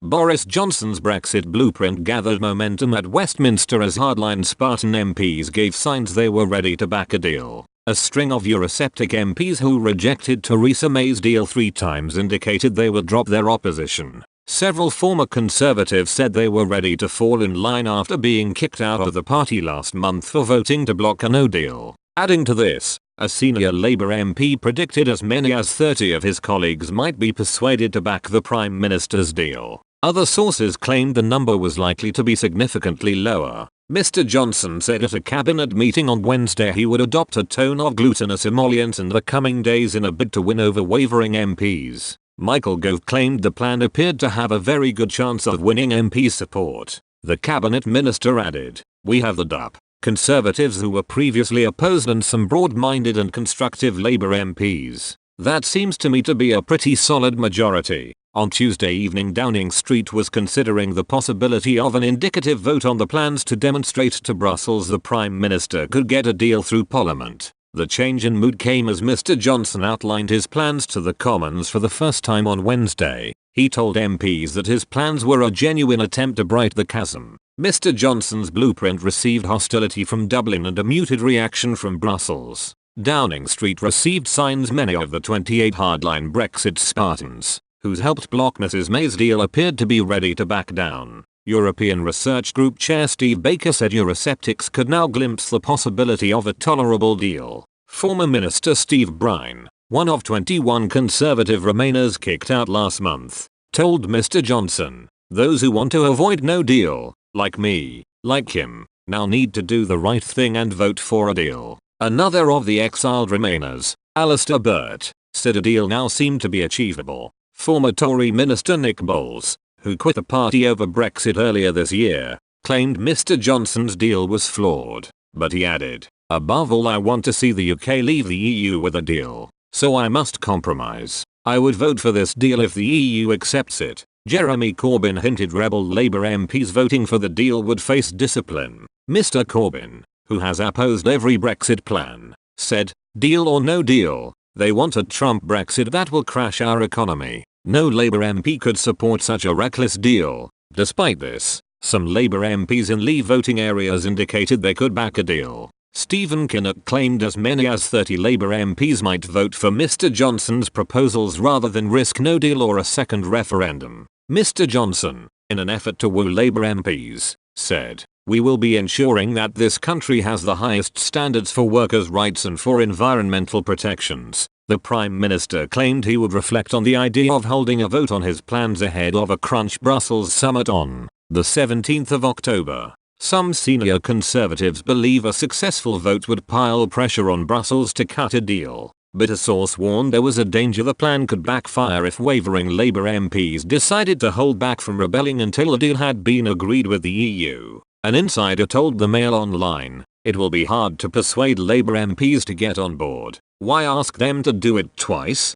Boris Johnson's Brexit blueprint gathered momentum at Westminster as hardline Spartan MPs gave signs they were ready to back a deal. A string of Eurosceptic MPs who rejected Theresa May's deal 3 times indicated they would drop their opposition. Several former Conservatives said they were ready to fall in line after being kicked out of the party last month for voting to block a no deal. Adding to this, a senior Labour MP predicted as many as 30 of his colleagues might be persuaded to back the Prime Minister's deal. Other sources claimed the number was likely to be significantly lower. Mr. Johnson said at a cabinet meeting on Wednesday he would adopt a tone of glutinous emollients in the coming days in a bid to win over wavering MPs. Michael Gove claimed the plan appeared to have a very good chance of winning MP support. The cabinet minister added, "We have the DUP, Conservatives who were previously opposed and some broad-minded and constructive Labour MPs. That seems to me to be a pretty solid majority." On Tuesday evening, Downing Street was considering the possibility of an indicative vote on the plans to demonstrate to Brussels the Prime Minister could get a deal through Parliament. The change in mood came as Mr. Johnson outlined his plans to the Commons for the first time on Wednesday. He told MPs that his plans were a genuine attempt to brighten the chasm. Mr. Johnson's blueprint received hostility from Dublin and a muted reaction from Brussels. Downing Street received signs many of the 28 hardline Brexit Spartans, who's helped block Mrs May's deal, appeared to be ready to back down. European Research Group Chair Steve Baker said Eurosceptics could now glimpse the possibility of a tolerable deal. Former Minister Steve Brine, one of 21 Conservative Remainers kicked out last month, told Mr. Johnson, "Those who want to avoid no deal, like me, like him, now need to do the right thing and vote for a deal." Another of the exiled Remainers, Alistair Burt, said a deal now seemed to be achievable. Former Tory Minister Nick Boles, who quit the party over Brexit earlier this year, claimed Mr. Johnson's deal was flawed, but he added, "Above all, I want to see the UK leave the EU with a deal, so I must compromise. I would vote for this deal if the EU accepts it." Jeremy Corbyn hinted rebel Labour MPs voting for the deal would face discipline. Mr. Corbyn, who has opposed every Brexit plan, said, "Deal or no deal, they want a Trump Brexit that will crash our economy. No Labour MP could support such a reckless deal." Despite this, some Labour MPs in Leave voting areas indicated they could back a deal. Stephen Kinnock claimed as many as 30 Labour MPs might vote for Mr. Johnson's proposals rather than risk no deal or a second referendum. Mr. Johnson, in an effort to woo Labour MPs, said, "We will be ensuring that this country has the highest standards for workers' rights and for environmental protections." The Prime Minister claimed he would reflect on the idea of holding a vote on his plans ahead of a Crunch Brussels summit on the 17th of October. Some senior Conservatives believe a successful vote would pile pressure on Brussels to cut a deal, but a source warned there was a danger the plan could backfire if wavering Labour MPs decided to hold back from rebelling until a deal had been agreed with the EU. An insider told the Mail Online, "It will be hard to persuade Labour MPs to get on board. Why ask them to do it twice?"